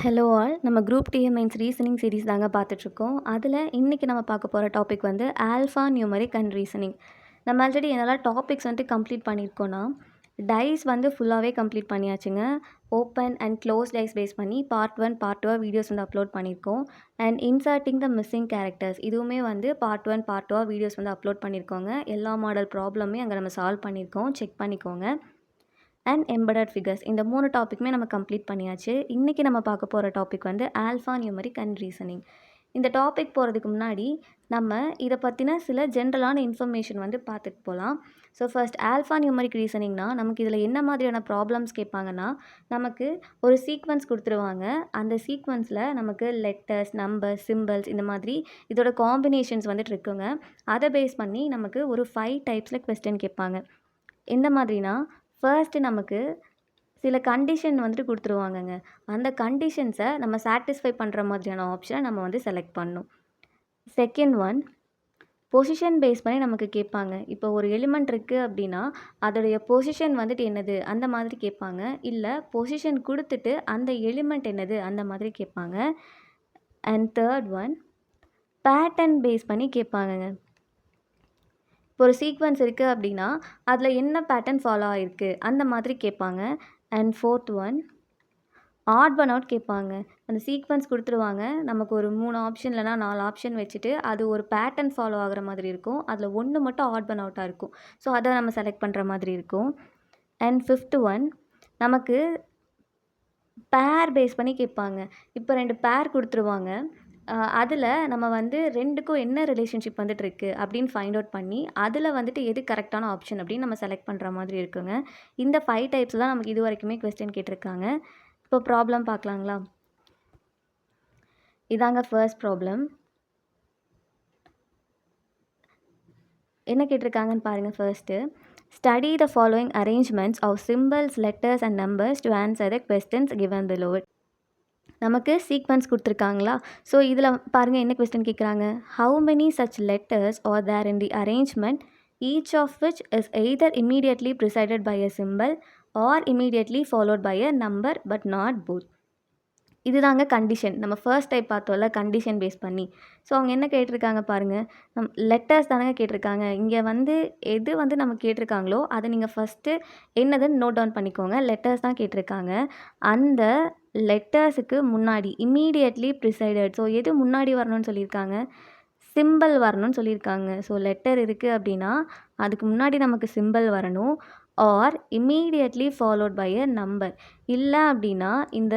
Hello all. நம்ம group D A mains reasoning series தாங்க பார்த்துட்ருக்கோம். அதில் இன்றைக்கி நம்ம பார்க்க போகிற டாபிக் வந்து ஆல்ஃபா நியூமரிக் அண்ட் ரீசனிங். நம்ம ஆல்ரெடி என்னெல்லாம் டாபிக்ஸ் வந்துட்டு கம்ப்ளீட் பண்ணியிருக்கோன்னா, டைஸ் வந்து ஃபுல்லாகவே கம்ப்ளீட் பண்ணியாச்சுங்க. Open and close dice base பண்ணி பார்ட் 1, பார்ட் 2 வீடியோஸ் வந்து அப்லோட் பண்ணியிருக்கோம். And inserting the missing characters இதுவுமே வந்து பார்ட் 1, பார்ட் 2 வீடியோஸ் வந்து அப்லோட் பண்ணியிருக்கோங்க. எல்லா மாடல் ப்ராப்ளமே அங்கே நம்ம சால்வ் பண்ணியிருக்கோம். செக் பண்ணிக்கோங்க. அண்ட் எம்பெடட் ஃபிகர்ஸ் இந்த 3 டாப்பிக்குமே நம்ம கம்ப்ளீட் பண்ணியாச்சு. இன்றைக்கி நம்ம பார்க்க போகிற டாபிக் வந்து ஆல்ஃபா நியூமரிக் அண்ட் ரீசனிங். இந்த டாபிக் போகிறதுக்கு முன்னாடி நம்ம இதை பற்றின சில ஜென்ரலான இன்ஃபர்மேஷன் வந்து பார்த்துட்டு போகலாம். ஸோ ஃபர்ஸ்ட் ஆல்ஃபா நியூமரிக் ரீசனிங்னா நமக்கு இதில் என்ன மாதிரியான ப்ராப்ளம்ஸ் கேட்பாங்கன்னா, நமக்கு ஒரு சீக்வன்ஸ் கொடுத்துருவாங்க. அந்த சீக்வன்ஸில் நமக்கு லெட்டர்ஸ், நம்பர்ஸ், சிம்பிள்ஸ் இந்த மாதிரி இதோட காம்பினேஷன்ஸ் வந்துட்டு இருக்குங்க. அதை பேஸ் பண்ணி நமக்கு ஒரு 5 டைப்ஸில் கொஸ்டின் கேட்பாங்க. எந்த மாதிரினா, ஃபர்ஸ்ட்டு நமக்கு சில கண்டிஷன் வந்துட்டு கொடுத்துருவாங்கங்க. அந்த கண்டிஷன்ஸை நம்ம சாட்டிஸ்ஃபை பண்ணுற மாதிரியான ஆப்ஷனை நம்ம வந்து செலக்ட் பண்ணணும். செகண்ட் ஒன், பொசிஷன் பேஸ் பண்ணி நமக்கு கேட்பாங்க. இப்போ ஒரு எலிமெண்ட் இருக்குது அப்படின்னா, அதோடைய பொசிஷன் வந்துட்டு என்னது அந்த மாதிரி கேட்பாங்க. இல்லை பொசிஷன் கொடுத்துட்டு அந்த எலிமெண்ட் என்னது அந்த மாதிரி கேட்பாங்க. And third one, pattern base பண்ணி கேட்பாங்கங்க. இப்போ ஒரு சீக்வன்ஸ் இருக்குது அப்படின்னா, அதில் என்ன பேட்டர்ன் ஃபாலோ ஆகிருக்கு அந்த மாதிரி கேட்பாங்க. And fourth one, odd one out கேட்பாங்க. அந்த சீக்வன்ஸ் கொடுத்துருவாங்க. நமக்கு ஒரு 3 ஆப்ஷன் இல்லைனா 4 ஆப்ஷன் வச்சுட்டு அது ஒரு பேட்டர்ன் ஃபாலோ ஆகிற மாதிரி இருக்கும். அதில் 1 மட்டும் ஆட் ஒன் அவுட்டாக இருக்கும். ஸோ அதை நம்ம செலக்ட் பண்ணுற மாதிரி இருக்கும். அண்ட் ஃபிஃப்த் ஒன், நமக்கு பேர் பேஸ் பண்ணி கேட்பாங்க. இப்போ 2 பேர் கொடுத்துருவாங்க. அதில் நம்ம வந்து 2க்கும் என்ன ரிலேஷன்ஷிப் வந்துட்டு இருக்குது அப்படின்னு ஃபைண்ட் அவுட் பண்ணி அதில் வந்துட்டு எது கரெக்டான ஆப்ஷன் அப்படின்னு நம்ம செலக்ட் பண்ணுற மாதிரி இருக்குங்க. இந்த 5 டைப்ஸ் தான் நமக்கு இது வரைக்குமே கொஸ்டின் கேட்டிருக்காங்க. இப்போ ப்ராப்ளம் பார்க்கலாங்களா? இதாங்க ஃபர்ஸ்ட் ப்ராப்ளம். என்ன கேட்டிருக்காங்கன்னு பாருங்கள். First, study the following arrangements of symbols, letters and numbers to answer the questions given below it. நமக்கு சீக்வன்ஸ் கொடுத்துருக்காங்களா? ஸோ இதில் பாருங்கள் என்ன கொஸ்டின் கேட்குறாங்க. How many such letters are there in the arrangement each of which is either immediately preceded by a symbol or immediately followed by a number but not both. இதுதாங்க condition. நம்ம first type பார்த்தோம்ல condition base பண்ணி. So அவங்க என்ன கேட்டிருக்காங்க பாருங்கள். Letters தானங்க கேட்டிருக்காங்க. இங்கே வந்து எது வந்து நம்ம கேட்டிருக்காங்களோ அதை நீங்கள் ஃபஸ்ட்டு என்னதுன்னு நோட் டவுன் பண்ணிக்கோங்க. லெட்டர்ஸ் தான் கேட்டிருக்காங்க. அந்த லெட்டர்ஸுக்கு முன்னாடி இம்மீடியட்லி ப்ரிசைடட். ஸோ எது முன்னாடி வரணும்னு சொல்லியிருக்காங்க? சிம்பிள் வரணும்னு சொல்லியிருக்காங்க. ஸோ லெட்டர் இருக்குது அப்படின்னா அதுக்கு முன்னாடி நமக்கு சிம்பிள் வரணும். Or immediately followed by a number. இல்லை அப்படின்னா இந்த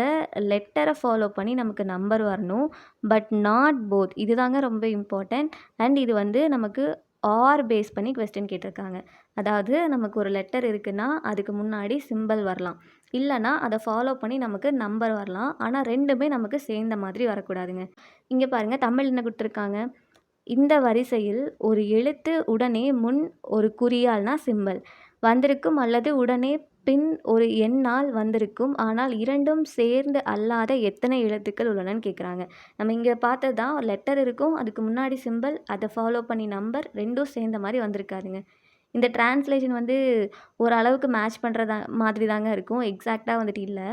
லெட்டரை ஃபாலோ பண்ணி நமக்கு நம்பர் வரணும். But not both. இதுதாங்க ரொம்ப இம்பார்ட்டண்ட். அண்ட் இது வந்து நமக்கு ஆர் பேஸ் பண்ணி கொஸ்டின் கேட்டிருக்காங்க. அதாவது நமக்கு ஒரு லெட்டர் இருக்குன்னா அதுக்கு முன்னாடி சிம்பிள் வரலாம். இல்லைனா அதை ஃபாலோ பண்ணி நமக்கு நம்பர் வரலாம். ஆனால் ரெண்டுமே நமக்கு சேர்ந்த மாதிரி வரக்கூடாதுங்க. இங்கே பாருங்கள் தமிழ் என்ன கொடுத்துருக்காங்க. இந்த வரிசையில் ஒரு எழுத்து உடனே முன் ஒரு குறியால்னா சிம்பிள் வந்திருக்கும் அல்லது உடனே பின் ஒரு எண்ணால் வந்திருக்கும். ஆனால் இரண்டும் சேர்ந்து அல்லாத எத்தனை எழுத்துக்கள் உள்ளனன்னு கேட்குறாங்க. நம்ம இங்கே பார்த்தது தான் லெட்டர் இருக்கும், அதுக்கு முன்னாடி சிம்பிள், அதை ஃபாலோ பண்ணி நம்பர், ரெண்டும் சேர்ந்த மாதிரி வந்திருக்காதுங்க. இந்த டிரான்ஸ்லேஷன் வந்து ஓரளவுக்கு மேட்ச் பண்ணுறதா மாதிரி தாங்க இருக்கும். எக்ஸாக்டாக வந்துட்டு இல்லை.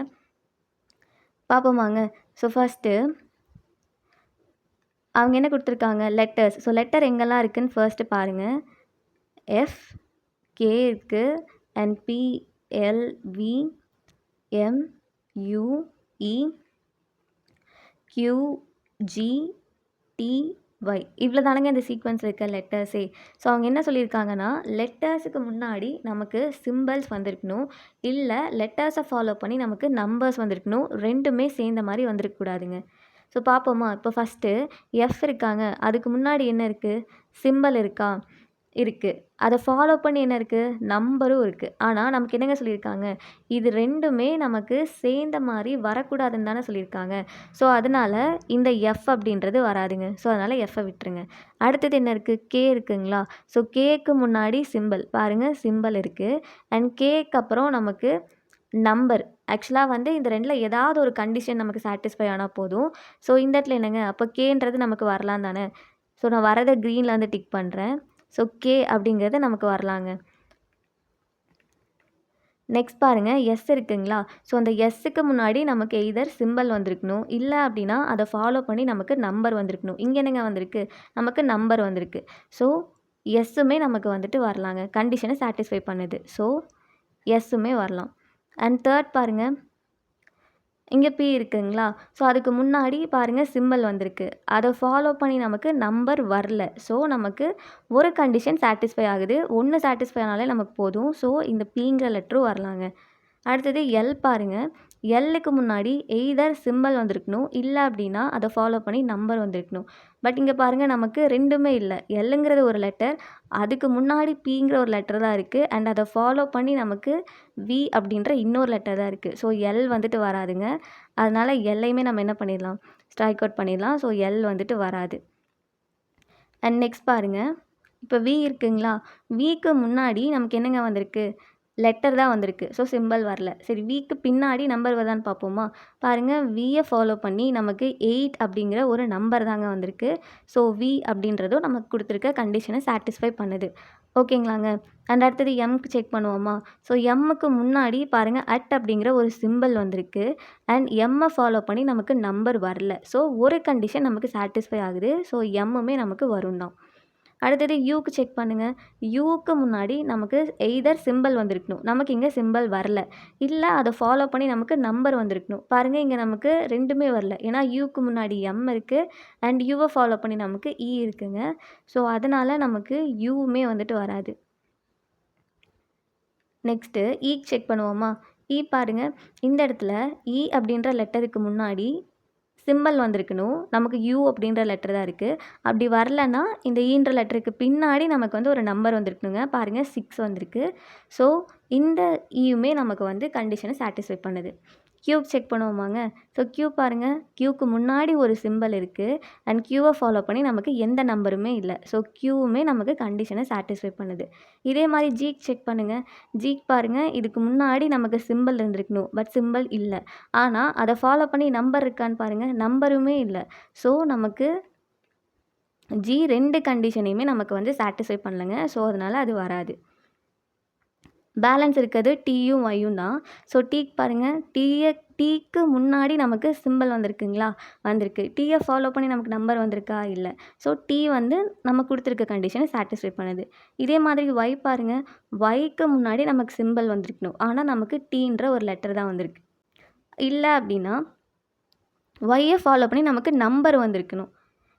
பார்ப்போமாங்க. ஸோ ஃபஸ்ட்டு அவங்க என்ன கொடுத்துருக்காங்க. லெட்டர்ஸ். ஸோ லெட்டர் எங்கெல்லாம் இருக்குதுன்னு ஃபர்ஸ்ட்டு பாருங்கள். எஃப், கே இருக்குது. And B, L, V, M, U, E, Q, G, D, Y. இவ்வளோ தானங்க இந்த சீக்வன்ஸ் இருக்க லெட்டர்ஸே. ஸோ அவங்க என்ன சொல்லியிருக்காங்கன்னா, லெட்டர்ஸுக்கு முன்னாடி நமக்கு சிம்பிள்ஸ் வந்திருக்கணும். இல்லை லெட்டர்ஸை ஃபாலோ பண்ணி நமக்கு நம்பர்ஸ் வந்திருக்கணும். ரெண்டுமே சேர்ந்த மாதிரி வந்திருக்கக்கூடாதுங்க. ஸோ பார்ப்போமா. இப்போ ஃபஸ்ட்டு எஃப் இருக்காங்க. அதுக்கு முன்னாடி என்ன இருக்குது? சிம்பிள் இருக்கா? இருக்குது. அதை ஃபாலோ பண்ணி என்ன இருக்குது? நம்பரும் இருக்குது. ஆனால் நமக்கு என்னங்க சொல்லியிருக்காங்க? இது ரெண்டுமே நமக்கு சேர்ந்த மாதிரி வரக்கூடாதுன்னு தானே சொல்லியிருக்காங்க. ஸோ அதனால் இந்த எஃப் அப்படின்றது வராதுங்க. ஸோ அதனால் எஃப்பை விட்டுருங்க. அடுத்தது என்ன இருக்குது? கே இருக்குங்களா? ஸோ கேக்கு முன்னாடி சிம்பிள் பாருங்கள், சிம்பிள் இருக்குது. அண்ட் கேக்கு அப்புறம் நமக்கு நம்பர். ஆக்சுவலாக வந்து இந்த ரெண்டில் ஏதாவது ஒரு கண்டிஷன் நமக்கு சாட்டிஸ்ஃபை ஆனால் போதும். ஸோ இந்த இடத்துல என்னங்க, அப்போ கேன்றது நமக்கு வரலாம் தானே. ஸோ நான் வரதை க்ரீனில் வந்து டிக் பண்ணுறேன். ஸோ கே அப்படிங்கிறது நமக்கு வரலாங்க. நெக்ஸ்ட் பாருங்க எஸ் இருக்குங்களா? ஸோ அந்த எஸ்ஸுக்கு முன்னாடி நமக்கு எய்தர் சிம்பல் வந்திருக்கணும். இல்ல அப்டின்னா அத ஃபாலோ பண்ணி நமக்கு நம்பர் வந்திருக்கணும். இங்க என்னங்க வந்திருக்கு? நமக்கு நம்பர் வந்திருக்கு. ஸோ எஸ்ஸுமே நமக்கு வந்துட்டு வரலாங்க. கண்டிஷன சாட்டிஸ்ஃபை பண்ணுது. ஸோ எஸ்ஸுமே வரலாம். அண்ட் தேர்ட் பாருங்க, இங்க பி இருக்குங்களா? ஸோ அதுக்கு முன்னாடி பாருங்க சிம்பல் வந்திருக்கு. அத ஃபாலோ பண்ணி நமக்கு நம்பர் வரல. ஸோ நமக்கு ஒரு கண்டிஷன் சாட்டிஸ்ஃபை ஆகுது. 1 சாட்டிஸ்ஃபை ஆனாலே நமக்கு போதும். ஸோ இந்த பிங்கிற லெட்டரும் வரலாங்க. அடுத்தது எல் பாருங்க. எல்லுக்கு முன்னாடி எய்தர் சிம்பல் வந்திருக்கணும். இல்ல அப்டின்னா அத ஃபாலோ பண்ணி நம்பர் வந்திருக்கணும். பட் இங்க பாருங்க நமக்கு 2மே இல்ல. எல்லுங்கிறது ஒரு லெட்டர். அதுக்கு முன்னாடி பிங்கிற ஒரு லெட்டர் தான் இருக்கு. அண்ட் அத ஃபாலோ பண்ணி நமக்கு வி அப்டின்ற இன்னொரு லெட்டர் தான் இருக்கு. ஸோ எல் வந்துட்டு வராதுங்க. அதனால எல்லையுமே நம்ம என்ன பண்ணிடலாம்? ஸ்ட்ரைக் அவுட் பண்ணிடலாம். ஸோ எல் வந்துட்டு வராது. அண்ட் நெக்ஸ்ட் பாருங்க. இப்ப வி இருக்குங்களா? விக்கு முன்னாடி நமக்கு என்னங்க வந்திருக்கு? லெட்டர் தான் வந்திருக்கு. ஸோ சிம்பல் வரல. சரி விக்கு பின்னாடி நம்பர் வருதான்னு பார்ப்போமா? பாருங்க விய ஃபாலோ பண்ணி நமக்கு 8 அப்படிங்கிற ஒரு நம்பர் தாங்க வந்திருக்கு. ஸோ வி அப்படின்றதும் நமக்கு குடுத்துருக்க கண்டிஷன சாட்டிஸ்ஃபை பண்ணுது. ஓகேங்களாங்க. அண்ட் அடுத்தது எம்க்கு செக் பண்ணுவோமா? ஸோ எம்முக்கு முன்னாடி பாருங்க அப்படிங்கிற ஒரு சிம்பல் வந்திருக்கு. அண்ட் எம்ம ஃபாலோ பண்ணி நமக்கு நம்பர் வரல. ஸோ ஒரு கண்டிஷன் நமக்கு சாட்டிஸ்ஃபை ஆகுது. ஸோ எம்முமே நமக்கு வரும் தான். அடுத்தது யூக்கு செக் பண்ணுங்க. யூக்கு முன்னாடி நமக்கு எய்தர் சிம்பல் வந்திருக்கணும். நமக்கு இங்க சிம்பல் வரல. இல்ல அத ஃபாலோ பண்ணி நமக்கு நம்பர் வந்திருக்கணும். பாருங்க இங்க நமக்கு 2மே வரல. ஏன்னா யூக்கு முன்னாடி எம் இருக்கு. அண்ட் யூவ ஃபாலோ பண்ணி நமக்கு இ இருக்குங்க. ஸோ அதனால நமக்கு யூவுமே வந்துட்டு வராது. நெக்ஸ்ட்டு ஈக்கு செக் பண்ணுவோமா? இ பாருங்க. இந்த இடத்துல இ அப்படின்ற லெட்டருக்கு முன்னாடி சிம்பல் வந்திருக்கணும். நமக்கு யூ அப்படின்ற லெட்டர் தான் இருக்கு. அப்படி வரலன்னா, இந்த ஈன்ற லெட்டருக்கு பின்னாடி நமக்கு வந்து ஒரு நம்பர் வந்திருக்கணுங்க. பாருங்க 6 வந்திருக்கு. ஸோ இந்த ஈயுமே நமக்கு வந்து கண்டிஷன சாட்டிஸ்ஃபை பண்ணுது. கியூக்கு செக் பண்ணுவோமாங்க? ஸோ கியூ பாருங்க. கியூக்கு முன்னாடி ஒரு சிம்பல் இருக்கு. அண்ட் கியூவ ஃபாலோ பண்ணி நமக்கு எந்த நம்பருமே இல்ல. ஸோ கியூவுமே நமக்கு கண்டிஷன சாட்டிஸ்ஃபை பண்ணுது. இதே மாரி ஜிக்கு செக் பண்ணுங்க. ஜிக்கு பாருங்க. இதுக்கு முன்னாடி நமக்கு சிம்பல் இருந்திருக்கணும். பட் சிம்பல் இல்ல. ஆனா அத ஃபாலோ பண்ணி நம்பர் இருக்கான்னு பாருங்க. நம்பருமே இல்ல. ஸோ நமக்கு ஜி 2 கண்டிஷனையுமே நமக்கு வந்து சாட்டிஸ்ஃபை பண்ணலங்க. ஸோ அதனால அது வராது. பேலன்ஸ் இருக்கிறது டீயும் ஒய்யும் தான். ஸோ டீக்கு பாருங்க. டீக்கு முன்னாடி நமக்கு சிம்பல் வந்திருக்குங்களா? வந்திருக்கு. டீய ஃபாலோ பண்ணி நமக்கு நம்பர் வந்திருக்கா? இல்ல. ஸோ டீ வந்து நம்ம குடுத்துருக்க கண்டிஷன சாட்டிஸ்ஃபை பண்ணுது. இதே மாதிரி ஒய் பாருங்க. ஒய்க்கு முன்னாடி நமக்கு சிம்பல் வந்திருக்கணும். ஆனா நமக்கு டீன்ற ஒரு லெட்டர் தான் வந்திருக்கு. இல்ல அப்படின்னா, ஒய்ய ஃபாலோ பண்ணி நமக்கு நம்பர் வந்திருக்கணும்.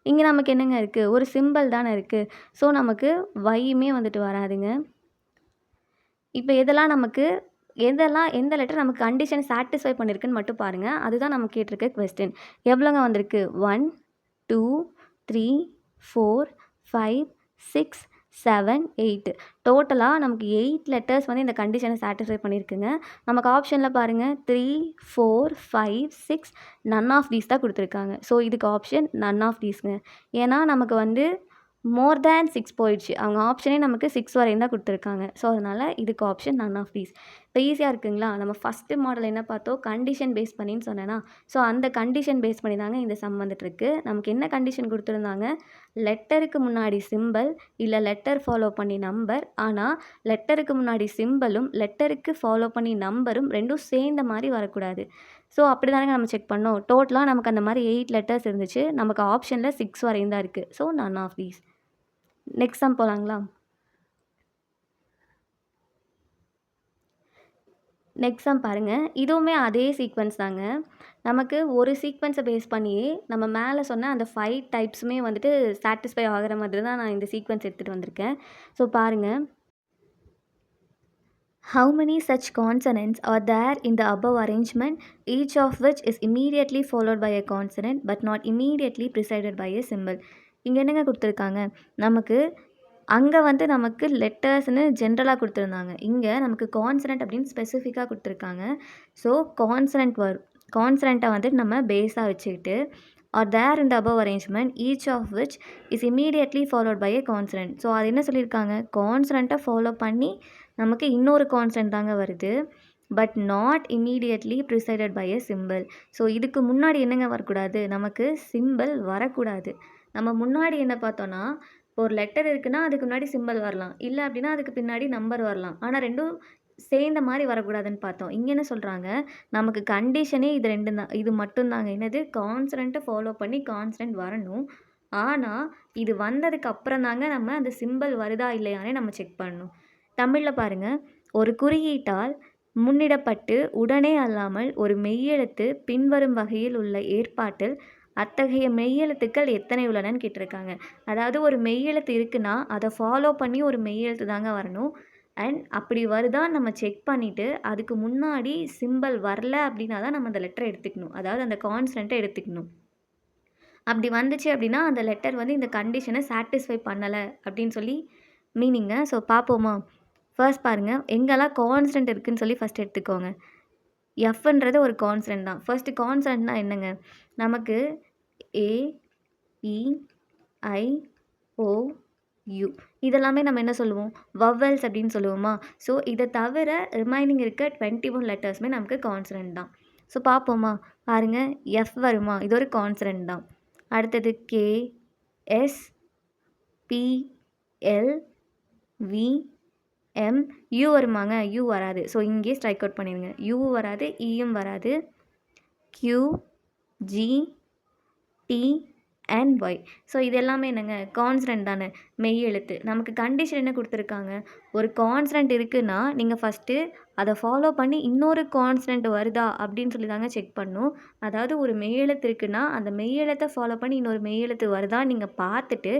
இங்க நமக்கு என்னங்க இருக்கு? ஒரு சிம்பல் தானே இருக்கு. ஸோ நமக்கு ஒய்யுமே வந்துட்டு வராதுங்க. இப்ப எந்த லெட்டர் நமக்கு கண்டிஷன் சாட்டிஸ்ஃபை பண்ணியிருக்குன்னு மட்டும் பாருங்க. அதுதான் நம்ம கேட்டிருக்க கொஸ்டின். எவ்வளோங்க வந்திருக்கு? 1, 2, 3, 4, 5, 6, 7, 8 டோட்டலா நமக்கு 8 லெட்டர்ஸ் வந்து இந்த கண்டிஷன சாட்டிஸ்ஃபை பண்ணியிருக்குங்க. நமக்கு ஆப்ஷன்ல பாருங்க 3, 4, 5, 6 நன் ஆஃப் தீஸ் தான் குடுத்துருக்காங்க. ஸோ இதுக்கு ஆப்ஷன் நன் ஆஃப் தீஸ்ங்க. ஏன்னா நமக்கு வந்து மோர் தேன் 6 போயிடுச்சு. அவங்க ஆப்ஷனே நமக்கு 6 வரையும் தான் குடுத்துருக்காங்க. ஸோ அதனால இதுக்கு ஆப்ஷன் நன் ஆஃப் தீஸ். இப்போ ஈஸியா இருக்குங்களா? நம்ம ஃபர்ஸ்ட்டு மாடல் என்ன பார்த்தோம்? கண்டிஷன் பேஸ் பண்ணின்னு சொன்னேனா? ஸோ அந்த கண்டிஷன் பேஸ் பண்ணி தாங்க இந்த சம் வந்துட்டுருக்கு. நமக்கு என்ன கண்டிஷன் குடுத்துருந்தாங்க? லெட்டருக்கு முன்னாடி சிம்பல், இல்ல லெட்டர் ஃபாலோ பண்ணி நம்பர். ஆனா லெட்டருக்கு முன்னாடி சிம்பலும், லெட்டருக்கு ஃபாலோ பண்ணி நம்பரும் 2ம் சேர்ந்த மாரி வரக்கூடாது. ஸோ அப்படி தானங்க நம்ம செக் பண்ணோம். டோட்டலா நமக்கு அந்த மாரி 8 லெட்டர்ஸ் இருந்துச்சு. நமக்கு ஆப்ஷன்ல 6 வரையும் தான் இருக்கு. So none of these. Next sum போலாங்களா? நெக்ஸ்ட் சம் பாருங்க. இதுவுமே அதே சீக்வென்ஸ் தாங்க. நமக்கு ஒரு சீக்வென்ஸை பேஸ் பண்ணியே நம்ம மேலே சொன்ன அந்த 5 டைப்ஸுமே வந்துட்டு சாட்டிஸ்ஃபை ஆகிற மாதிரி தான் நான் இந்த சீக்வென்ஸ் எடுத்துகிட்டு வந்திருக்கேன். ஸோ பாருங்க. How many such consonants are there in the above arrangement, each of which is immediately followed by a consonant but not immediately preceded by a symbol? இங்க என்னங்க குடுத்துருக்காங்க? நமக்கு அங்க வந்து நமக்கு லெட்டர்ஸ்ன்னு ஜென்ரலா குடுத்துருந்தாங்க. இங்க நமக்கு கான்சனன்ட் அப்படின்னு ஸ்பெசிஃபிக்கா குடுத்துருக்காங்க. ஸோ கான்சனன்ட்ட வந்து நம்ம பேஸா வச்சுக்கிட்டு are there in the above arrangement each of which is immediately followed by a consonant. So அது என்ன சொல்லியிருக்காங்க? கான்சனன்ட்டை ஃபாலோ பண்ணி நமக்கு இன்னொரு கான்சனன்ட் தாங்க வருது. But not immediately preceded by a symbol. So இதுக்கு முன்னாடி என்னங்க வரக்கூடாது? நமக்கு சிம்பிள் வரக்கூடாது. நம்ம முன்னாடி என்ன பார்த்தோன்னா, இப்போ ஒரு லெட்டர் இருக்குன்னா அதுக்கு முன்னாடி சிம்பல் வரலாம். இல்ல அப்படின்னா அதுக்கு பின்னாடி நம்பர் வரலாம். ஆனா 2ம் சேர்ந்த மாரி வரக்கூடாதுன்னு பார்த்தோம். இங்க என்ன சொல்றாங்க, நமக்கு கண்டிஷனே இது 2 தான். இது மட்டும் தாங்க. என்னது கான்சனன்ட்ட ஃபாலோ பண்ணி கான்சனன்ட் வரணும். ஆனா, இது வந்ததுக்கு அப்புறம் தாங்க நம்ம அந்த சிம்பல் வருதா இல்லையான்னே நம்ம செக் பண்ணணும். தமிழ்ல பாருங்க, ஒரு குறியீட்டால் முன்னிடப்பட்டு உடனே அல்லாமல் ஒரு மெய்யெழுத்து பின்வரும் வகையில் உள்ள ஏற்பாட்டில் அத்தகைய மெய்யெழுத்துக்கள் எத்தனை உள்ளனன்னு கேட்டிருக்காங்க. அதாவது ஒரு மெய்யெழுத்து இருக்குன்னா, அத ஃபாலோ பண்ணி ஒரு மெய்யெழுத்து தாங்க வரணும். அண்ட் அப்படி வருதான்னு நம்ம செக் பண்ணிட்டு, அதுக்கு முன்னாடி சிம்பல் வரல அப்படின்னா தான் நம்ம அந்த லெட்டர எடுத்துக்கணும். அதாவது அந்த கான்ஸ்டன்ட்ட எடுத்துக்கணும். அப்படி வந்துச்சு அப்படின்னா, அந்த லெட்டர் வந்து இந்த கண்டிஷன சாட்டிஸ்ஃபை பண்ணல அப்படின்னு சொல்லி மீனிங்க. ஸோ பார்ப்போமா? ஃபர்ஸ்ட் பாருங்க, எங்கெல்லாம் கான்ஸ்டன்ட் இருக்குன்னு சொல்லி ஃபர்ஸ்ட் எடுத்துக்கோங்க. எஃப்ன்றது ஒரு கான்ஸ்டன்ட் தான். ஃபர்ஸ்ட் கான்ஸ்டன்ட்னா என்னங்க? நமக்கு ஏ, இ, ஐ, ஓ, யூ இதெல்லாமே நம்ம என்ன சொல்லுவோம்? வவ்வல்ஸ் அப்படின்னு சொல்லுவோமா? ஸோ இத தவிர ரிமைனிங் இருக்க 21 லெட்டர்ஸுமே நமக்கு கான்சனன்ட் தான். ஸோ பார்ப்போமா? பாருங்க, எஃப் வருமா? இது ஒரு கான்சனன்ட் தான். அடுத்தது K, S, P, L, V, M, U வருமாங்க? யூ வராது. ஸோ இங்கேயே ஸ்ட்ரைக் அவுட் பண்ணிடுங்க. யூவும் வராது, இயும் வராது. Q, G, D and Y. So இது எல்லாமே என்னங்க? கான்சனன்ட் தானே, மெய் எழுத்து. நமக்கு கண்டிஷன் என்ன குடுத்துருக்காங்க? ஒரு கான்சனன்ட் இருக்குன்னா, நீங்க ஃபர்ஸ்ட்டு அத ஃபாலோ பண்ணி இன்னொரு கான்சனன்ட் வருதா அப்படின்னு சொல்லி தாங்க செக் பண்ணணும். அதாவது ஒரு மெய் எழுத்து இருக்குன்னா, அந்த மெய் எழுத்த ஃபாலோ பண்ணி இன்னொரு மெய் எழுத்து வருதான்னு நீங்க பார்த்துட்டு,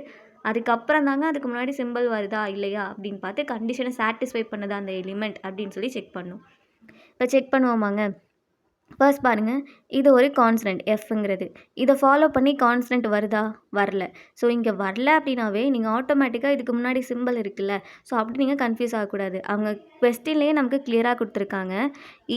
அதுக்கப்புறம் தாங்க அதுக்கு முன்னாடி சிம்பல் வருதா இல்லையா அப்படின்னு பார்த்து கண்டிஷன சாட்டிஸ்ஃபை பண்ணுதா அந்த எலிமெண்ட் அப்படின்னு சொல்லி செக் பண்ணணும். இப்போ செக் பண்ணுவோமாங்க? ஃபர்ஸ்ட் பாருங்க, இது ஒரு கான்ஸ்டன்ட் எஃப்ங்கிறது. இத ஃபாலோ பண்ணி கான்ஸ்டன்ட் வருதா? வரல. ஸோ இங்க வரல அப்படின்னாவே நீங்க ஆட்டோமேட்டிக்கா இதுக்கு முன்னாடி சிம்பல் இருக்குல்ல, ஸோ அப்படி நீங்க கன்ஃப்யூஸ் ஆகக்கூடாது. அவங்க கொஸ்டின்லேயே நமக்கு கிளியரா குடுத்துருக்காங்க.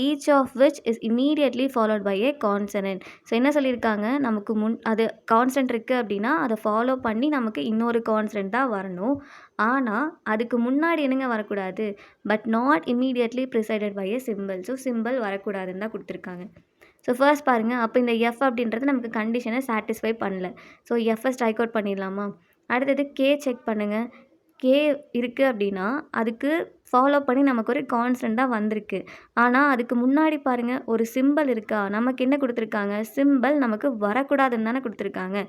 Each of which is immediately followed by a consonant. So என்ன சொல்லியிருக்காங்க? நமக்கு அது கான்ஸ்டன்ட் இருக்கு அப்படின்னா, அத ஃபாலோ பண்ணி நமக்கு இன்னொரு கான்ஸ்டன்ட் தான் வரணும். ஆனா, அதுக்கு முன்னாடி என்னங்க வரக்கூடாது? But not immediately preceded by a symbol. So symbol வரக்கூடாதுன்னு தான் குடுத்துருக்காங்க. ஸோ ஃபர்ஸ்ட் பாருங்க, அப்போ இந்த எஃப் அப்படின்றது நமக்கு கண்டிஷனை சாட்டிஸ்ஃபை பண்ணல. ஸோ எஃப்ஐ ஸ்ட்ரைக் அவுட் பண்ணிடலாமா? அடுத்தது கே செக் பண்ணுங்க. கே இருக்குது அப்படின்னா, அதுக்கு ஃபாலோ பண்ணி நமக்கு ஒரு கான்ஸ்டன்ட் தான் வந்திருக்கு. ஆனால் அதுக்கு முன்னாடி பாருங்க, ஒரு சிம்பல் இருக்கா? நமக்கு என்ன குடுத்துருக்காங்க? சிம்பல் நமக்கு வரக்கூடாதுன்னு தானே குடுத்துருக்காங்க.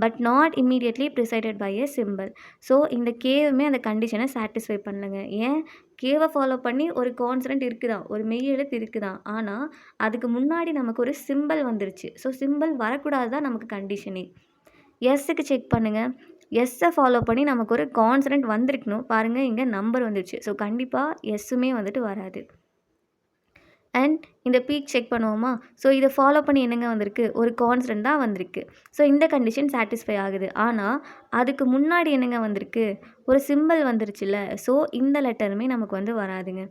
But not immediately preceded by a symbol. So இந்த கேவுமே அந்த கண்டிஷனை சாட்டிஸ்ஃபை பண்ணலங்க. ஏன்? கேவை ஃபாலோ பண்ணி ஒரு கான்சனன்ட் இருக்குதான், ஒரு மெய் எழுத்து இருக்குதான். ஆனால் அதுக்கு முன்னாடி நமக்கு ஒரு சிம்பல் வந்துருச்சு. ஸோ சிம்பல் வரக்கூடாது தான் நமக்கு கண்டிஷனே. எஸ்ஸுக்கு செக் பண்ணுங்க. எஸ்ஸை ஃபாலோ பண்ணி நமக்கு ஒரு கான்சனன்ட் வந்திருக்கணும். பாருங்க, இங்கே நம்பர் வந்துருச்சு. ஸோ கண்டிப்பாக எஸ்ஸுமே வந்துட்டு வராது. அண்ட் இந்த பீக் செக் பண்ணுவோமா? ஸோ இதை ஃபாலோ பண்ணி என்னங்க வந்திருக்கு? ஒரு கான்ஸ்டன்ட் தான் வந்திருக்கு. ஸோ இந்த கண்டிஷன் சாட்டிஸ்ஃபை ஆகுது. ஆனால் அதுக்கு முன்னாடி என்னங்க வந்திருக்கு? ஒரு சிம்பல் வந்துருச்சுல்ல. ஸோ இந்த லெட்டருமே நமக்கு வந்து வராதுங்க.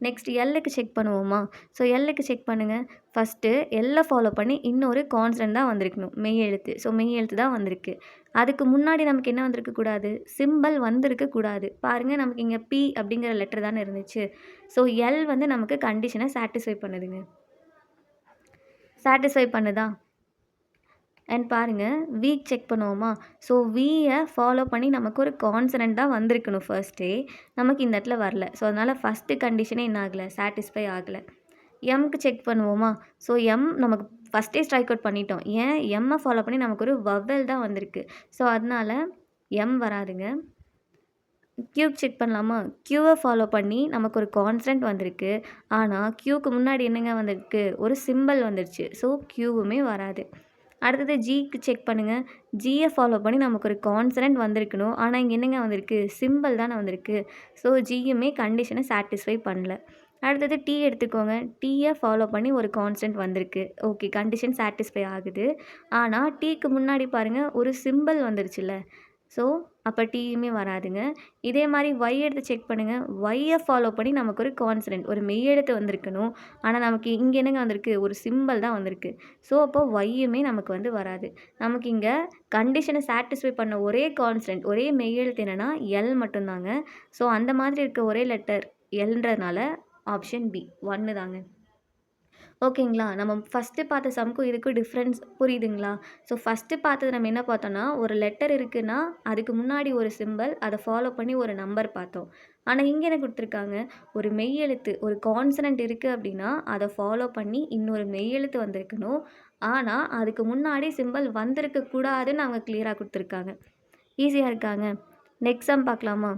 நெக்ஸ்ட் எல்லுக்கு செக் பண்ணுவோமா? ஸோ எல்லுக்கு செக் பண்ணுங்கள். ஃபஸ்ட்டு எல்லை ஃபாலோ பண்ணி இன்னொரு கான்ஸ்டன்ட் தான் வந்திருக்கணும், மெய் எழுத்து. ஸோ மெய் எழுத்து தான் வந்திருக்கு. அதுக்கு முன்னாடி நமக்கு என்ன வந்திருக்கக்கூடாது? சிம்பல் வந்திருக்கக்கூடாது. பாருங்கள், நமக்கு இங்கே பி அப்படிங்கிற லெட்டர் தானே இருந்துச்சு. ஸோ எல் வந்து நமக்கு கண்டிஷனை சாட்டிஸ்ஃபை பண்ணுதுங்க. சாட்டிஸ்ஃபை பண்ணுதா? அண்ட் பாருங்கள், வீக் செக் பண்ணுவோமா? ஸோ வீயை ஃபாலோ பண்ணி நமக்கு ஒரு கான்சனன்ட் தான் வந்திருக்கணும் ஃபர்ஸ்ட்டே. நமக்கு இந்த இடத்துல வரல. ஸோ அதனால் ஃபஸ்ட்டு கண்டிஷனே என்ன ஆகலை? சாட்டிஸ்ஃபை ஆகலை. எம்க்கு செக் பண்ணுவோமா? ஸோ எம் நமக்கு ஃபஸ்ட்டே ஸ்ட்ரைக் அவுட் பண்ணிட்டோம். ஏன்? எம்மை ஃபாலோ பண்ணி நமக்கு ஒரு வவ்வல் தான் வந்திருக்கு. ஸோ அதனால் எம் வராதுங்க. க்யூக்கு செக் பண்ணலாமா? க்யூவை ஃபாலோ பண்ணி நமக்கு ஒரு கான்ஸ்டன்ட் வந்திருக்கு. ஆனால் க்யூக்கு முன்னாடி என்னங்க வந்திருக்கு? ஒரு சிம்பல் வந்துருச்சு. ஸோ க்யூவுமே வராது. அடுத்தது ஜிக்கு செக் பண்ணுங்கள். ஜியை ஃபாலோ பண்ணி நமக்கு ஒரு கான்சனன்ட் வந்திருக்கணும். ஆனால் இங்கே என்னங்க வந்திருக்கு? சிம்பல் தானே வந்திருக்கு. ஸோ ஜியுமே கண்டிஷனை சாட்டிஸ்ஃபை பண்ணல. அடுத்தது டி எடுத்துக்கோங்க. டீயை ஃபாலோ பண்ணி ஒரு கான்ஸ்டன்ட் வந்திருக்கு. ஓகே, கண்டிஷன் சாட்டிஸ்ஃபை ஆகுது. ஆனால் டீக்கு முன்னாடி பாருங்கள், ஒரு சிம்பல் வந்துருச்சுல்ல. ஸோ அப்போ டீயுமே வராதுங்க. இதே மாதிரி ஒய் எடுத்து செக் பண்ணுங்கள். ஒய்யை ஃபாலோ பண்ணி நமக்கு ஒரு கான்சனன்ட், ஒரு மெய் எழுத்து வந்திருக்கணும். ஆனால் நமக்கு இங்கே என்னங்க வந்திருக்கு? ஒரு சிம்பல் தான் வந்திருக்கு. ஸோ அப்போ ஒய்யுமே நமக்கு வந்து வராது. நமக்கு இங்கே கண்டிஷனை சாட்டிஸ்ஃபை பண்ண ஒரே கான்ஸ்டன்ட், ஒரே மெய் எழுத்து என்னென்னா எல் மட்டும்தாங்க. ஸோ அந்த மாதிரி இருக்க ஒரே லெட்டர் எல்ன்றதுனால ஆப்ஷன் பி 1 தாங்க. ஓகேங்களா? நம்ம ஃபஸ்ட்டு பார்த்த சம்க்கும் இதுக்கும் டிஃப்ரென்ஸ் புரியுதுங்களா? ஸோ ஃபஸ்ட்டு பார்த்தது நம்ம என்ன பார்த்தோன்னா, ஒரு லெட்டர் இருக்குன்னா, அதுக்கு முன்னாடி ஒரு சிம்பல், அதை ஃபாலோ பண்ணி ஒரு நம்பர் பார்த்தோம். ஆனால் இங்கே என்ன கொடுத்துருக்காங்க, ஒரு மெய்யெழுத்து ஒரு கான்சனன்ட் இருக்குது அப்படின்னா அதை ஃபாலோ பண்ணி இன்னொரு மெய்யெழுத்து வந்திருக்கணும். ஆனால் அதுக்கு முன்னாடி சிம்பல் வந்திருக்கக்கூடாதுன்னு அவங்க கிளியராக கொடுத்துருக்காங்க. ஈஸியாக இருக்காங்க. நெக்ஸ்ட் சம் பார்க்கலாமா?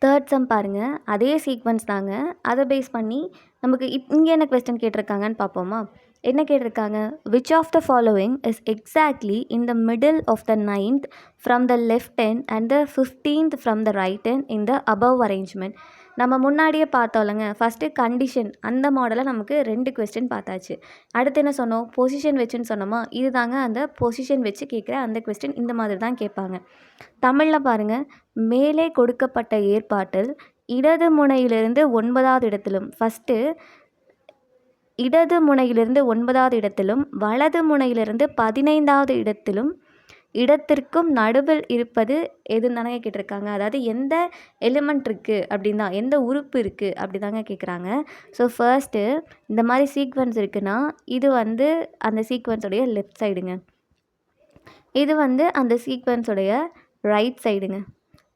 தேர்ட் சம் பாருங்கள், அதே சீக்வன்ஸ் தாங்க. அதை பேஸ் பண்ணி நமக்கு இங்கே என்ன கொஸ்டின் கேட்டிருக்காங்கன்னு பார்ப்போமா? என்ன கேட்டிருக்காங்க, which of the following is exactly in the middle of the 9th from the left hand and the 15th from the right hand in the above arrangement. நம்ம முன்னாடியே பார்த்தோம்லங்க, ஃபஸ்ட்டு கண்டிஷன் அந்த மாடலை நமக்கு 2 கொஸ்டின் பார்த்தாச்சு. அடுத்து என்ன சொன்னோம், பொசிஷன் வச்சுன்னு சொன்னோமா, இது தாங்க அந்த பொசிஷன் வச்சு கேட்குற அந்த கொஸ்டின் இந்த மாதிரி தான் கேட்பாங்க. தமிழில் பாருங்கள், மேலே கொடுக்கப்பட்ட ஏற்பாட்டில் இடது முனையிலிருந்து 9வது இடத்திலும், ஃபஸ்ட்டு இடது முனையிலிருந்து 9வது இடத்திலும் வலது முனையிலிருந்து 15வது இடத்திற்கும் நடுவில் இருப்பது எதுன்னு தானே கேட்டிருக்காங்க. அதாவது எந்த எலிமெண்ட் இருக்குது அப்படின்னா, எந்த உறுப்பு இருக்குது அப்படி தாங்க கேட்குறாங்க. ஸோ ஃபர்ஸ்ட்டு இந்த மாதிரி சீக்வன்ஸ் இருக்குன்னா இது வந்து அந்த சீக்வன்ஸுடைய லெஃப்ட் சைடுங்க, இது வந்து அந்த சீக்வன்ஸுடைய ரைட் சைடுங்க.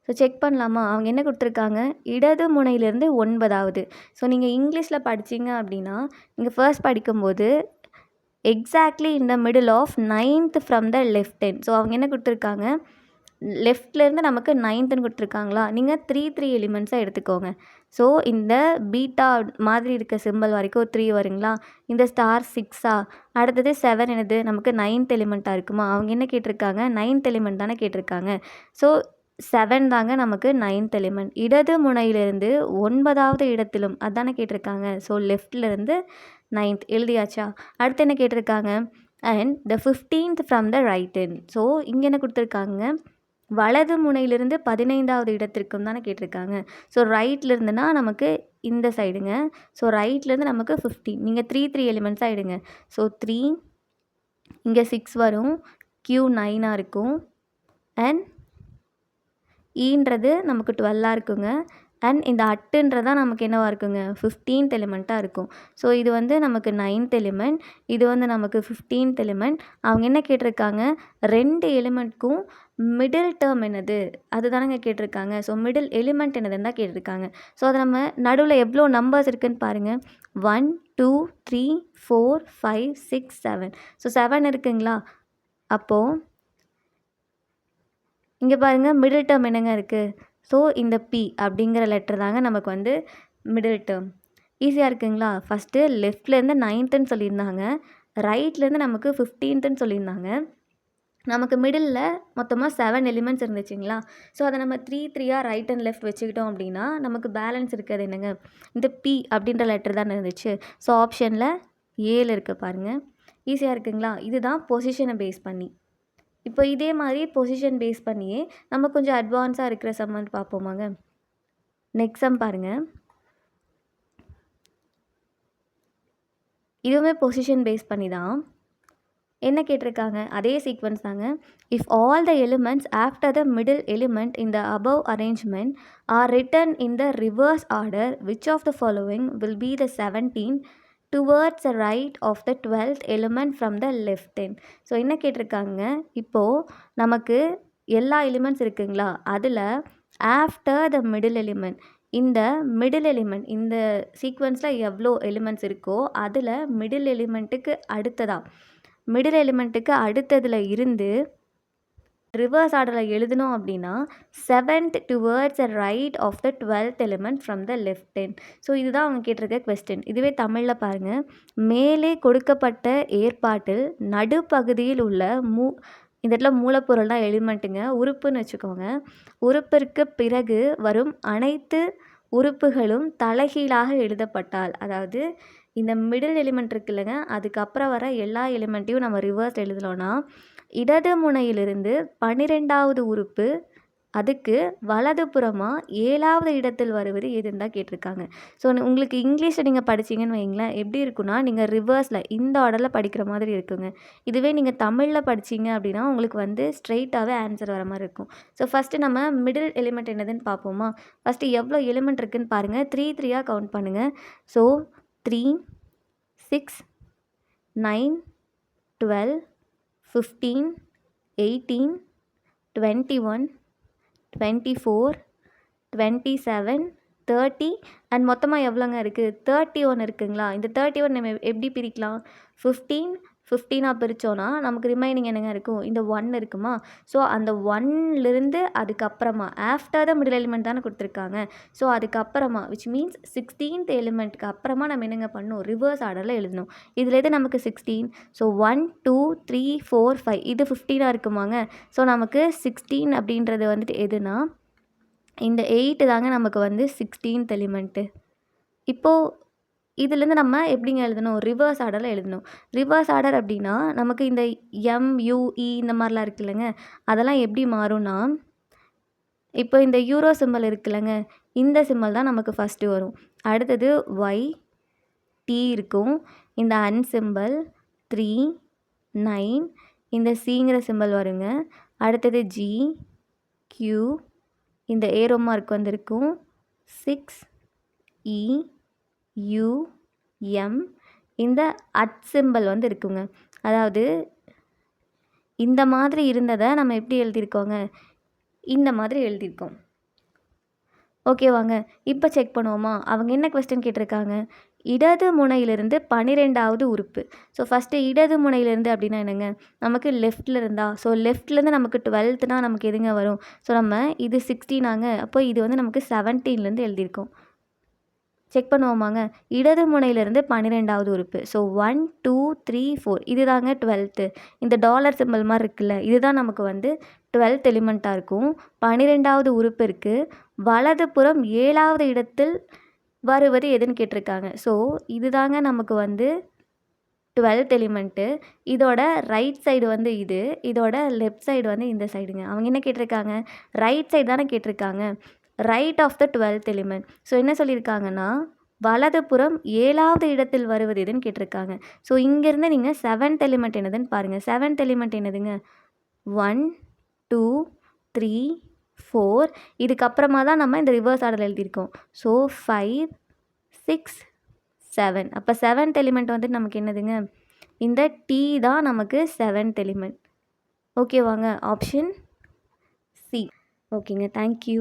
ஸோ செக் பண்ணலாமா? அவங்க என்ன கொடுத்துருக்காங்க, இடது முனையிலேருந்து 9வது. ஸோ நீங்கள் இங்கிலீஷில் படிச்சிங்க அப்படின்னா நீங்கள் ஃபர்ஸ்ட் படிக்கும்போது exactly in the middle of 9th from the left hand. So அவங்க என்ன கொடுத்துருக்காங்க, லெஃப்ட்லேருந்து நமக்கு 9th கொடுத்துருக்காங்களா, நீங்கள் 3 எலிமெண்ட்ஸாக எடுத்துக்கோங்க. ஸோ இந்த பீட்டா மாதிரி இருக்க சிம்பிள் வரைக்கும் 3 வருங்களா, இந்த ஸ்டார் 6ஆ, அடுத்தது 7 என்னது நமக்கு 9th எலிமெண்ட்டாக இருக்குமா. அவங்க என்ன கேட்டிருக்காங்க, 9th எலிமெண்ட் தானே கேட்டிருக்காங்க. ஸோ 7 தாங்க நமக்கு 9th எலிமெண்ட். இடது முனையிலிருந்து 9வது இடத்திலும் அதானே கேட்டிருக்காங்க. ஸோ லெஃப்ட்லேருந்து 9th எழுதியாச்சா. அடுத்து என்ன கேட்டிருக்காங்க, and the 15th from the right hand. So இங்கே என்ன கொடுத்துருக்காங்க, வலது முனையிலிருந்து 15வது இடத்திற்கும் தானே கேட்டிருக்காங்க. ஸோ ரைட்லேருந்துனா நமக்கு இந்த சைடுங்க. ஸோ ரைட்லேருந்து நமக்கு 15, நீங்கள் 3 எலிமெண்ட்ஸாக எடுங்க. ஸோ 3, இங்கே 6 வரும், Q 9ஆக இருக்கும், அண்ட் ஈன்றது நமக்கு 12ஆக இருக்குங்க, அண்ட் இந்த அட்டுன்றதான் நமக்கு என்னவாக இருக்குங்க 15th எலிமெண்ட்டாக இருக்கும். ஸோ இது வந்து நமக்கு 9th எலிமெண்ட், இது வந்து நமக்கு 15th எலிமெண்ட். அவங்க என்ன கேட்டிருக்காங்க, 2 எலிமெண்ட்க்கும் மிடில் டேர்ம் என்னது அது தானங்க கேட்டிருக்காங்க. ஸோ மிடில் எலிமெண்ட் என்னதுன்னு தான் கேட்டிருக்காங்க. ஸோ அதை நம்ம நடுவில் எவ்வளோ நம்பர்ஸ் இருக்குதுன்னு பாருங்கள், 1 2 3 4 5 6 7. ஸோ 7 இருக்குங்களா. அப்போது இங்கே பாருங்கள் மிடில் டேர்ம் என்னங்க இருக்குது. ஸோ இந்த பி அப்படிங்கிற லெட்டர் தாங்க நமக்கு வந்து மிடில் டேர்ம். ஈஸியாக இருக்குங்களா. ஃபஸ்ட்டு லெஃப்ட்லேருந்து 9th சொல்லியிருந்தாங்க, ரைட்லேருந்து நமக்கு 15th சொல்லியிருந்தாங்க. நமக்கு மிடில் மொத்தமாக 7 எலிமெண்ட்ஸ் இருந்துச்சுங்களா. ஸோ அதை நம்ம 3 ரைட் அண்ட் லெஃப்ட் வச்சுக்கிட்டோம் அப்படின்னா நமக்கு பேலன்ஸ் இருக்கிறது என்னங்க, இந்த பி அப்படின்ற லெட்டர் தான் இருந்துச்சு. ஸோ ஆப்ஷனில் ஏல இருக்குது பாருங்கள். ஈஸியாக இருக்குங்களா. இதுதான் பொசிஷனை பேஸ் பண்ணி. இப்போ இதே மாதிரி பொசிஷன் பேஸ் பண்ணியே நம்ம கொஞ்சம் அட்வான்ஸாக இருக்கிற சம்மன் பார்ப்போமாங்க. நெக்ஸ்ட் சம் பாருங்கள், இதுவுமே பொசிஷன் பேஸ் பண்ணி தான். என்ன கேட்டிருக்காங்க, அதே சீக்வன்ஸ் தாங்க. If all the elements after the middle element in the above arrangement are written in the reverse order, which of the following will be the 17 towards the right of the 12th element from the left hand. So என்ன கேட்டிருக்காங்க, இப்போது நமக்கு எல்லா elements இருக்குங்களா, அதில் after the middle element, இந்த middle element இந்த சீக்வன்ஸில் எவ்வளோ எலிமெண்ட்ஸ் இருக்கோ அதில் மிடில் எலிமெண்ட்டுக்கு அடுத்ததில் இருந்து ரிவர்ஸ் ஆர்டரில் எழுதணும் அப்படின்னா 7th towards the right of the 12th element from the left hand. So இதுதான் அவங்க கேட்டிருக்க கொஸ்டின். இதுவே தமிழில் பாருங்கள், மேலே கொடுக்கப்பட்ட ஏற்பாட்டில் நடுப்பகுதியில் உள்ள இந்த இடத்துல மூலப்பொருள் தான் எலிமெண்ட்டுங்க, உறுப்புன்னு வச்சுக்கோங்க. உறுப்பிற்கு பிறகு வரும் அனைத்து உறுப்புகளும் தலைகீழாக எழுதப்பட்டால், அதாவது இந்த மிடில் எலிமெண்ட் இருக்கு இல்லைங்க, அதுக்கப்புறம் வர எல்லா எலிமெண்ட்டையும் நம்ம ரிவர்ஸ் எழுதலோன்னா இடது முனையிலிருந்து 12வது உறுப்பு அதுக்கு வலதுபுறமாக 7வது இடத்தில் வருவது எதுன்னு தான் கேட்டிருக்காங்க. ஸோ உங்களுக்கு இங்கிலீஷில் நீங்கள் படிச்சிங்கன்னு வைங்களேன், எப்படி இருக்குன்னா நீங்கள் ரிவர்ஸில் இந்த ஆர்டரில் படிக்கிற மாதிரி இருக்குங்க. இதுவே நீங்கள் தமிழில் படிச்சிங்க அப்படின்னா உங்களுக்கு வந்து ஸ்ட்ரெயிட்டாகவே ஆன்சர் வர மாதிரி இருக்கும். ஸோ ஃபஸ்ட்டு நம்ம மிடில் எலிமெண்ட் என்னதுன்னு பார்ப்போமா. ஃபஸ்ட்டு எவ்வளோ எலிமெண்ட் இருக்குதுன்னு பாருங்கள், 3 கவுண்ட் பண்ணுங்கள். ஸோ 3 6 9 12 15 18 21, 24, 27, 30 அண்ட் மொத்தமாக எவ்வளோங்க இருக்குது? 31 இருக்குங்களா? இந்த 31 நம்ம எப்படி பிரிக்கலாம்? 15 பிரித்தோன்னா நமக்கு ரிமைனிங் என்னங்க இருக்கும்? இந்த 1 இருக்குமா? ஸோ அந்த 1லிருந்து அதுக்கப்புறமா ஆஃப்டர் த மிடில் எலிமெண்ட் தானே கொடுத்துருக்காங்க. ஸோ அதுக்கப்புறமா விச் மீன்ஸ் 16th எலிமெண்ட்டுக்கு அப்புறமா நம்ம என்னங்க பண்ணணும்? ரிவர்ஸ் ஆர்டரில் எழுதணும். இதில் எது நமக்கு 16? ஸோ 1, 2, 3, 4, 5 இது 15 இருக்குமாங்க? ஸோ நமக்கு 16 அப்படின்றது வந்துட்டு எதுனா இந்த 8 தாங்க நமக்கு வந்து 16th எலிமெண்ட்டு. இப்போது இதுலேருந்து நம்ம எப்படிங்க எழுதணும்? ரிவர்ஸ் ஆர்டரில் எழுதணும். ரிவர்ஸ் ஆர்டர் அப்படின்னா நமக்கு இந்த MUE இந்த மாதிரிலாம் இருக்குல்லங்க, அதெல்லாம் எப்படி மாறும்னா, இப்போ இந்த யூரோ சிம்பல் இருக்குல்லங்க, இந்த சிம்பல் தான் நமக்கு ஃபஸ்ட்டு வரும். அடுத்தது YT இருக்கும். இந்த அன் சிம்பல் 3, 9 இந்த சிங்கிற சிம்பல் வருங்க. அடுத்தது GQ இந்த ஏரோ மார்க் வந்திருக்கும். 6EUM இந்த அட் சிம்பல் வந்து இருக்குங்க. அதாவது இந்த மாதிரி இருந்ததை நம்ம எப்படி எழுதியிருக்கோங்க? இந்த மாதிரி எழுதியிருக்கோம். ஓகேவாங்க. இப்போ செக் பண்ணுவோமா? அவங்க என்ன கொஸ்டின் கேட்டிருக்காங்க? இடது முனையிலிருந்து 12வது உறுப்பு. ஸோ ஃபஸ்ட்டு இடது முனையிலேருந்து அப்படின்னா என்னங்க? நமக்கு லெஃப்ட்டில் இருந்தா, ஸோ லெஃப்ட்லேருந்து நமக்கு 12னா நமக்கு எதுங்க வரும்? ஸோ நம்ம இது 16ஆங்க, அப்போ இது வந்து நமக்கு 17லேருந்து எழுதியிருக்கோம். செக் பண்ணுவோமாங்க? இடது முனையிலிருந்து 12வது உறுப்பு. ஸோ 1, 2, 3, 4 இதுதாங்க 12th. இந்த டாலர் சிம்பல் மாதிரி இருக்குல்ல, இதுதான் நமக்கு வந்து 12th எலிமெண்ட்டாக இருக்கும். 12வது உறுப்பு இருக்குது. வலதுபுறம் 7வது இடத்தில் வருவது எதுன்னு கேட்டிருக்காங்க. ஸோ இதுதாங்க நமக்கு வந்து 12th எலிமெண்ட்டு. இதோட ரைட் சைடு வந்து இது, இதோட லெஃப்ட் சைடு வந்து இந்த சைடுங்க. அவங்க என்ன கேட்டிருக்காங்க? ரைட் சைடு தானே கேட்டிருக்காங்க. Right of the 12th element. So என்ன சொல்லியிருக்காங்கன்னா, வலதுபுறம் 7வது இடத்தில் வருவது எதுன்னு கேட்டிருக்காங்க. ஸோ இங்கேருந்து நீங்கள் 7th எலிமெண்ட் என்னதுன்னு பாருங்கள். 7th எலிமெண்ட் என்னதுங்க? 1, 2, 3, 4 இதுக்கப்புறமா தான் நம்ம இந்த ரிவர்ஸ் ஆர்டர் எழுதியிருக்கோம். ஸோ 5, 6, 7 அப்போ 7th எலிமெண்ட் வந்துட்டு நமக்கு என்னதுங்க? இந்த T தான் நமக்கு 7th எலிமெண்ட். ஓகேவாங்க. Option C. ஓகேங்க. தேங்க்யூ.